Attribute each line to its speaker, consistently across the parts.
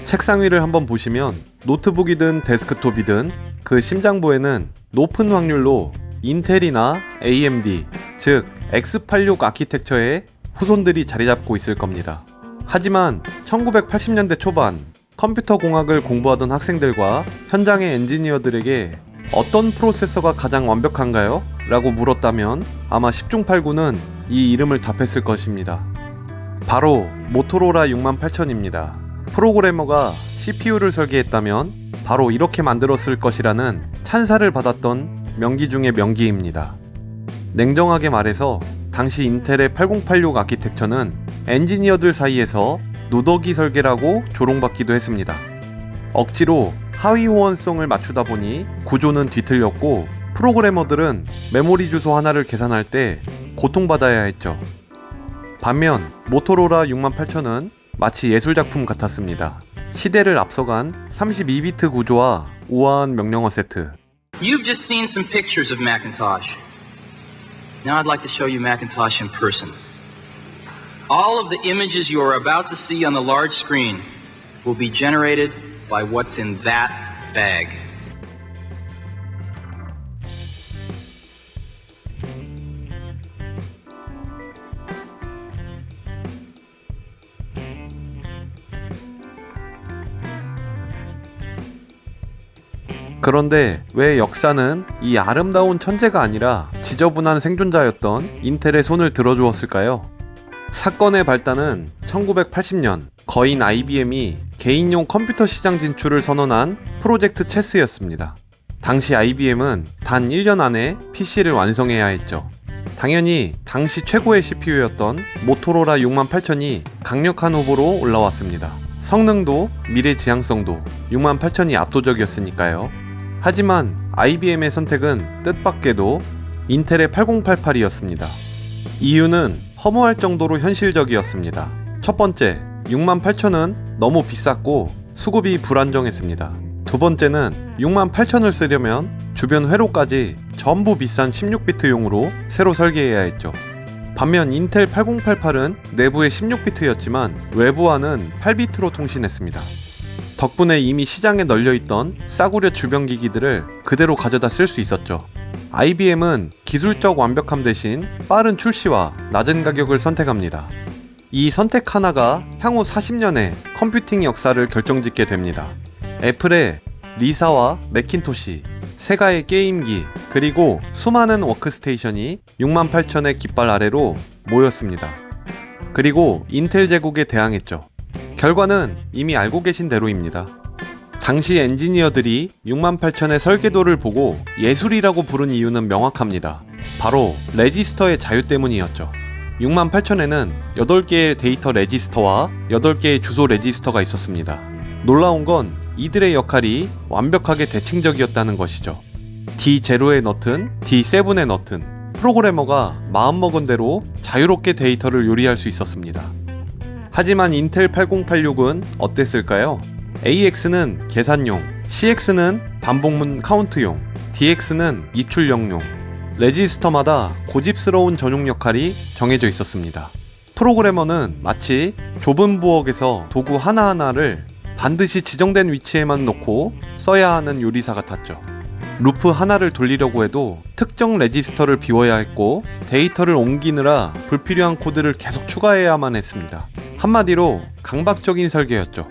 Speaker 1: 책상 위를 한번 보시면 노트북이든 데스크톱이든 그 심장부에는 높은 확률로 인텔이나 AMD, 즉 X86 아키텍처의 후손들이 자리 잡고 있을 겁니다. 하지만 1980년대 초반 컴퓨터 공학을 공부하던 학생들과 현장의 엔지니어들에게 어떤 프로세서가 가장 완벽한가요? 라고 물었다면 아마 10중8구는 이 이름을 답했을 것입니다. 바로 모토로라 68000입니다. 프로그래머가 CPU를 설계했다면 바로 이렇게 만들었을 것이라는 찬사를 받았던 명기 중의 명기입니다. 냉정하게 말해서 당시 인텔의 8086 아키텍처는 엔지니어들 사이에서 누더기 설계라고 조롱받기도 했습니다. 억지로 하위 호환성을 맞추다 보니 구조는 뒤틀렸고 프로그래머들은 메모리 주소 하나를 계산할 때 고통받아야 했죠. 반면 모토로라 68000은 마치 예술작품 같았습니다. 시대를 앞서간 32비트 구조와 우아한 명령어 세트.
Speaker 2: You've just seen some pictures of Macintosh. Now I'd like to show you Macintosh in person. All of the images you are about to see on the large screen will be generated by what's in that bag.
Speaker 1: 그런데 왜 역사는 이 아름다운 천재가 아니라 지저분한 생존자였던 인텔의 손을 들어주었을까요? 사건의 발단은 1980년 거인 IBM이 개인용 컴퓨터 시장 진출을 선언한 프로젝트 체스였습니다. 당시 IBM은 단 1년 안에 PC를 완성해야 했죠. 당연히 당시 최고의 CPU였던 모토로라 68000이 강력한 후보로 올라왔습니다. 성능도 미래 지향성도 68000이 압도적이었으니까요. 하지만 IBM의 선택은 뜻밖에도 인텔의 8088이었습니다. 이유는 허무할 정도로 현실적이었습니다. 첫 번째, 68000은 너무 비쌌고 수급이 불안정했습니다. 두 번째는 68000을 쓰려면 주변 회로까지 전부 비싼 16비트용으로 새로 설계해야 했죠. 반면 인텔 8088은 내부에 16비트였지만 외부와는 8비트로 통신했습니다. 덕분에 이미 시장에 널려있던 싸구려 주변 기기들을 그대로 가져다 쓸 수 있었죠. IBM은 기술적 완벽함 대신 빠른 출시와 낮은 가격을 선택합니다. 이 선택 하나가 향후 40년의 컴퓨팅 역사를 결정짓게 됩니다. 애플의 리사와 매킨토시, 세가의 게임기, 그리고 수많은 워크스테이션이 68000의 깃발 아래로 모였습니다. 그리고 인텔 제국에 대항했죠. 결과는 이미 알고 계신 대로입니다. 당시 엔지니어들이 68000의 설계도를 보고 예술이라고 부른 이유는 명확합니다. 바로 레지스터의 자유 때문이었죠. 68000에는 8개의 데이터 레지스터와 8개의 주소 레지스터가 있었습니다. 놀라운 건 이들의 역할이 완벽하게 대칭적이었다는 것이죠. D0에 넣든 D7에 넣든 프로그래머가 마음먹은 대로 자유롭게 데이터를 요리할 수 있었습니다. 하지만 인텔 8086은 어땠을까요? AX는 계산용, CX는 반복문 카운트용, DX는 이출력용, 레지스터마다 고집스러운 전용 역할이 정해져 있었습니다. 프로그래머는 마치 좁은 부엌에서 도구 하나하나를 반드시 지정된 위치에만 놓고 써야 하는 요리사 같았죠. 루프 하나를 돌리려고 해도 특정 레지스터를 비워야 했고 데이터를 옮기느라 불필요한 코드를 계속 추가해야만 했습니다. 한마디로 강박적인 설계였죠.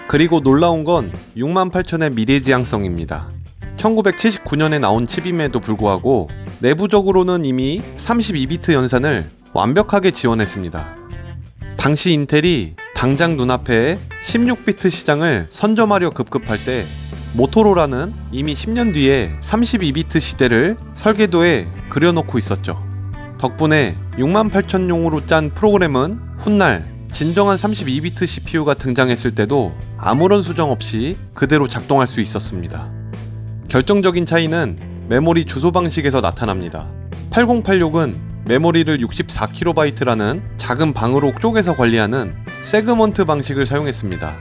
Speaker 1: 그리고 놀라운 건 68000의 미래지향성입니다. 1979년에 나온 칩임에도 불구하고 내부적으로는 이미 32비트 연산을 완벽하게 지원했습니다. 당시 인텔이 당장 눈앞에 16비트 시장을 선점하려 급급할 때 모토로라는 이미 10년 뒤에 32비트 시대를 설계도에 그려놓고 있었죠. 덕분에 68000용으로 짠 프로그램은 훗날 진정한 32비트 CPU가 등장했을 때도 아무런 수정 없이 그대로 작동할 수 있었습니다. 결정적인 차이는 메모리 주소 방식에서 나타납니다. 8086은 메모리를 64KB라는 작은 방으로 쪼개서 관리하는 세그먼트 방식을 사용했습니다.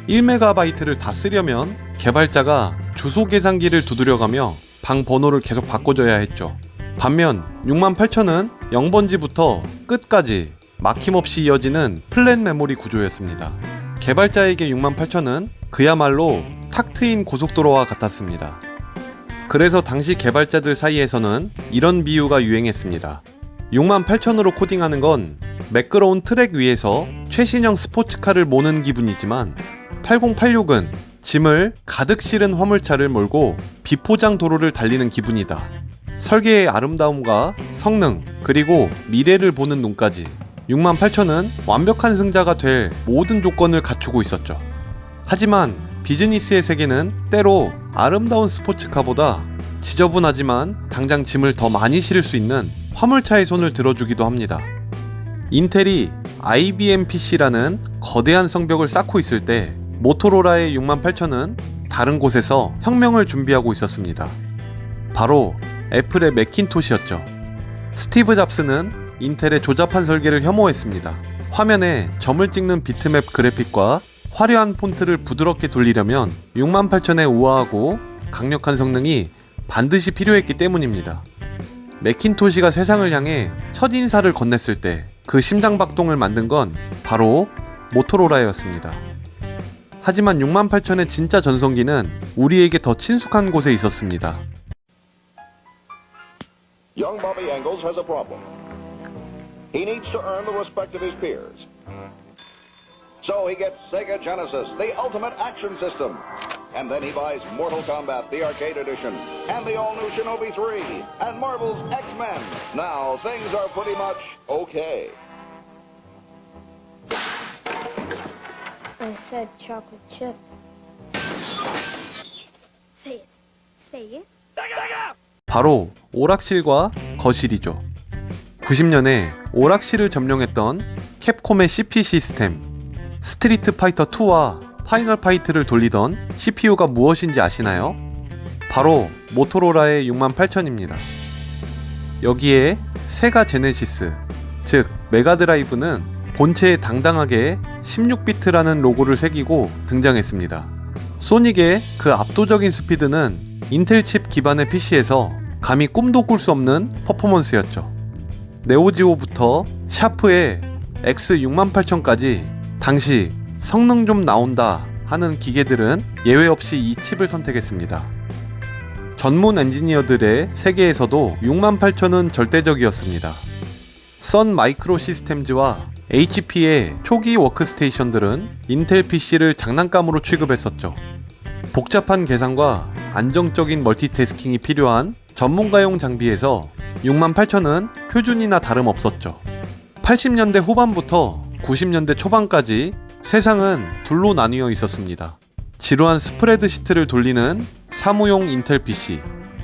Speaker 1: 1MB를 다 쓰려면 개발자가 주소 계산기를 두드려가며 방 번호를 계속 바꿔줘야 했죠. 반면 68000은 0번지부터 끝까지 막힘없이 이어지는 플랫 메모리 구조였습니다. 개발자에게 68000은 그야말로 탁 트인 고속도로와 같았습니다. 그래서 당시 개발자들 사이에서는 이런 비유가 유행했습니다. 68000으로 코딩하는 건 매끄러운 트랙 위에서 최신형 스포츠카를 모는 기분이지만 8086은 짐을 가득 실은 화물차를 몰고 비포장 도로를 달리는 기분이다. 설계의 아름다움과 성능, 그리고 미래를 보는 눈까지 68000은 완벽한 승자가 될 모든 조건을 갖추고 있었죠. 하지만 비즈니스의 세계는 때로 아름다운 스포츠카보다 지저분하지만 당장 짐을 더 많이 실을 수 있는 화물차의 손을 들어주기도 합니다. 인텔이 IBM PC라는 거대한 성벽을 쌓고 있을 때 모토로라의 68000은 다른 곳에서 혁명을 준비하고 있었습니다. 바로 애플의 매킨토시였죠. 스티브 잡스는 인텔의 조잡한 설계를 혐오했습니다. 화면에 점을 찍는 비트맵 그래픽과 화려한 폰트를 부드럽게 돌리려면 68000의 우아하고 강력한 성능이 반드시 필요했기 때문입니다. 매킨토시가 세상을 향해 첫인사를 건넸을 때 그 심장박동을 만든 건 바로 모토로라였습니다. 하지만 68000의 진짜 전성기는 우리에게 더 친숙한 곳에 있었습니다.
Speaker 3: Young Bobby Engels has a problem. He needs to earn the respect of his peers. So he gets Sega Genesis, the ultimate action system. And then he buys Mortal Kombat, the arcade edition, and the all-new Shinobi 3, and Marvel's X-Men. Now, things are pretty much okay.
Speaker 4: I said chocolate chip. Say it. Say it.
Speaker 1: 바로 오락실과 거실이죠. 90년에 오락실을 점령했던 캡콤의 CP 시스템, 스트리트 파이터 2와 파이널 파이트를 돌리던 CPU가 무엇인지 아시나요? 바로 모토로라의 68000입니다. 여기에 세가 제네시스, 즉 메가드라이브는 본체에 당당하게 16비트라는 로고를 새기고 등장했습니다. 소닉의 그 압도적인 스피드는 인텔 칩 기반의 PC에서 감히 꿈도 꿀 수 없는 퍼포먼스였죠. 네오지오부터 샤프의 X68000까지 당시 성능 좀 나온다 하는 기계들은 예외 없이 이 칩을 선택했습니다. 전문 엔지니어들의 세계에서도 68000은 절대적이었습니다. 선 마이크로 시스템즈와 HP의 초기 워크스테이션들은 인텔 PC를 장난감으로 취급했었죠. 복잡한 계산과 안정적인 멀티태스킹이 필요한 전문가용 장비에서 68000은 표준이나 다름없었죠. 80년대 후반부터 90년대 초반까지 세상은 둘로 나뉘어 있었습니다. 지루한 스프레드 시트를 돌리는 사무용 인텔 PC,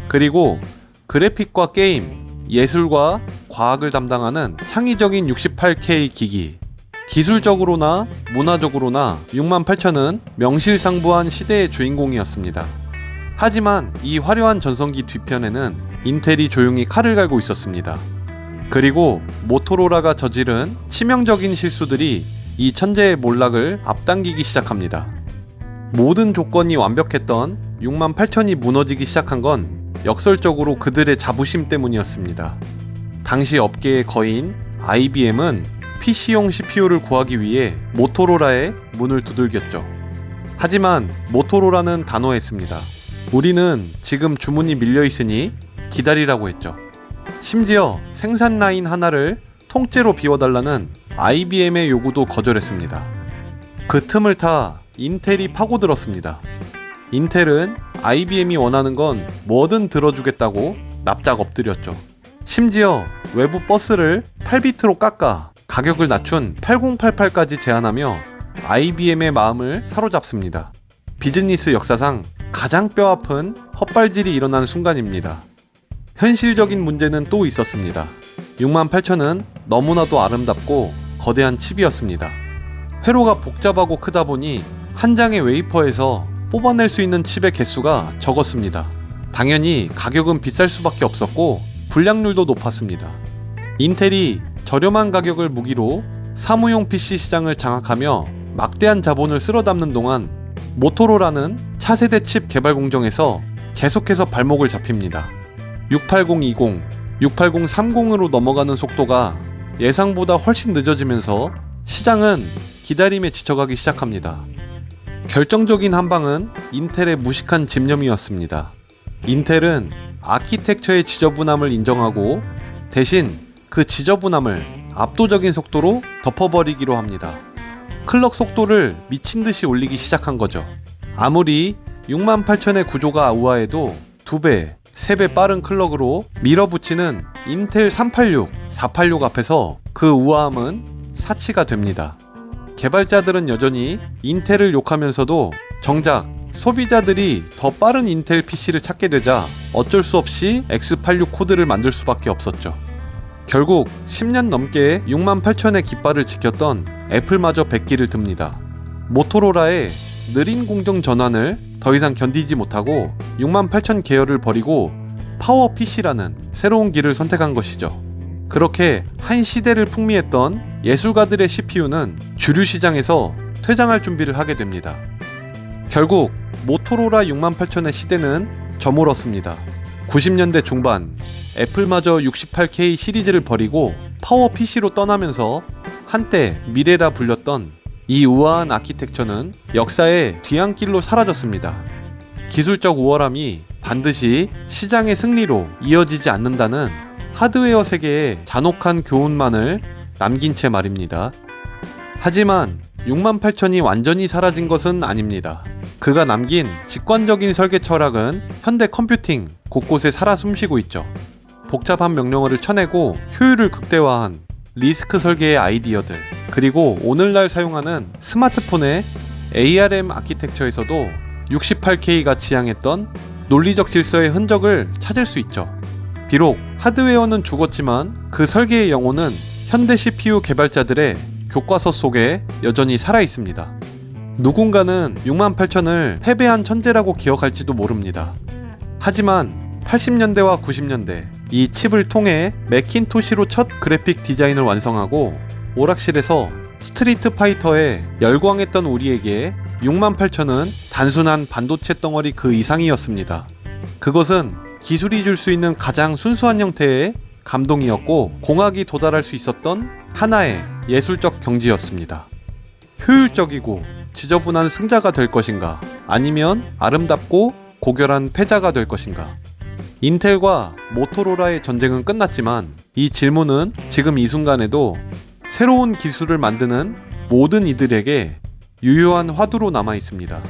Speaker 1: 그리고 그래픽과 게임, 예술과 과학을 담당하는 창의적인 68K 기기. 기술적으로나 문화적으로나 68000은 명실상부한 시대의 주인공이었습니다. 하지만 이 화려한 전성기 뒤편에는 인텔이 조용히 칼을 갈고 있었습니다. 그리고 모토로라가 저지른 치명적인 실수들이 이 천재의 몰락을 앞당기기 시작합니다. 모든 조건이 완벽했던 68000이 무너지기 시작한 건 역설적으로 그들의 자부심 때문이었습니다. 당시 업계의 거인 IBM은 PC용 CPU를 구하기 위해 모토로라의 문을 두들겼죠. 하지만 모토로라는 단호했습니다. 우리는 지금 주문이 밀려있으니 기다리라고 했죠. 심지어 생산 라인 하나를 통째로 비워달라는 IBM의 요구도 거절했습니다. 그 틈을 타 인텔이 파고들었습니다. 인텔은 IBM이 원하는 건 뭐든 들어주겠다고 납작 엎드렸죠. 심지어 외부 버스를 8비트로 깎아 가격을 낮춘 8088까지 제안하며 IBM의 마음을 사로잡습니다. 비즈니스 역사상 가장 뼈아픈 헛발질이 일어난 순간입니다. 현실적인 문제는 또 있었습니다. 68000은 너무나도 아름답고 거대한 칩이었습니다. 회로가 복잡하고 크다 보니 한 장의 웨이퍼에서 뽑아낼 수 있는 칩의 개수가 적었습니다. 당연히 가격은 비쌀 수밖에 없었고 불량률도 높았습니다. 인텔이 저렴한 가격을 무기로 사무용 PC 시장을 장악하며 막대한 자본을 쓸어담는 동안 모토로라는 차세대 칩 개발 공정에서 계속해서 발목을 잡힙니다. 68020, 68030으로 넘어가는 속도가 예상보다 훨씬 늦어지면서 시장은 기다림에 지쳐가기 시작합니다. 결정적인 한방은 인텔의 무식한 집념이었습니다. 인텔은 아키텍처의 지저분함을 인정하고 대신 그 지저분함을 압도적인 속도로 덮어버리기로 합니다. 클럭 속도를 미친듯이 올리기 시작한 거죠. 아무리 68,000의 구조가 우아해도 2배, 3배 빠른 클럭으로 밀어붙이는 인텔 386, 486 앞에서 그 우아함은 사치가 됩니다. 개발자들은 여전히 인텔을 욕하면서도 정작 소비자들이 더 빠른 인텔 PC를 찾게 되자 어쩔 수 없이 X86 코드를 만들 수밖에 없었죠. 결국 10년 넘게 68,000의 깃발을 지켰던 애플마저 백기를 듭니다. 모토로라의 느린 공정 전환을 더 이상 견디지 못하고 68,000 계열을 버리고 파워 PC라는 새로운 길을 선택한 것이죠. 그렇게 한 시대를 풍미했던 예술가들의 CPU는 주류 시장에서 퇴장할 준비를 하게 됩니다. 결국 모토로라 68,000의 시대는 저물었습니다. 90년대 중반 애플마저 68K 시리즈를 버리고 파워 PC로 떠나면서 한때 미래라 불렸던 이 우아한 아키텍처는 역사의 뒤안길로 사라졌습니다. 기술적 우월함이 반드시 시장의 승리로 이어지지 않는다는 하드웨어 세계의 잔혹한 교훈만을 남긴 채 말입니다. 하지만 68,000이 완전히 사라진 것은 아닙니다. 그가 남긴 직관적인 설계 철학은 현대 컴퓨팅 곳곳에 살아 숨쉬고 있죠. 복잡한 명령어를 쳐내고 효율을 극대화한 리스크 설계의 아이디어들, 그리고 오늘날 사용하는 스마트폰의 ARM 아키텍처에서도 68K가 지향했던 논리적 질서의 흔적을 찾을 수 있죠. 비록 하드웨어는 죽었지만 그 설계의 영혼은 현대 CPU 개발자들의 교과서 속에 여전히 살아있습니다. 누군가는 68,000을 패배한 천재라고 기억할지도 모릅니다. 하지만 80년대와 90년대 이 칩을 통해 매킨토시로 첫 그래픽 디자인을 완성하고 오락실에서 스트리트 파이터에 열광했던 우리에게 68,000은 단순한 반도체 덩어리 그 이상이었습니다. 그것은 기술이 줄 수 있는 가장 순수한 형태의 감동이었고 공학이 도달할 수 있었던 하나의 예술적 경지였습니다. 효율적이고 지저분한 승자가 될 것인가, 아니면 아름답고 고결한 패자가 될 것인가. 인텔과 모토로라의 전쟁은 끝났지만 이 질문은 지금 이 순간에도 새로운 기술을 만드는 모든 이들에게 유효한 화두로 남아 있습니다.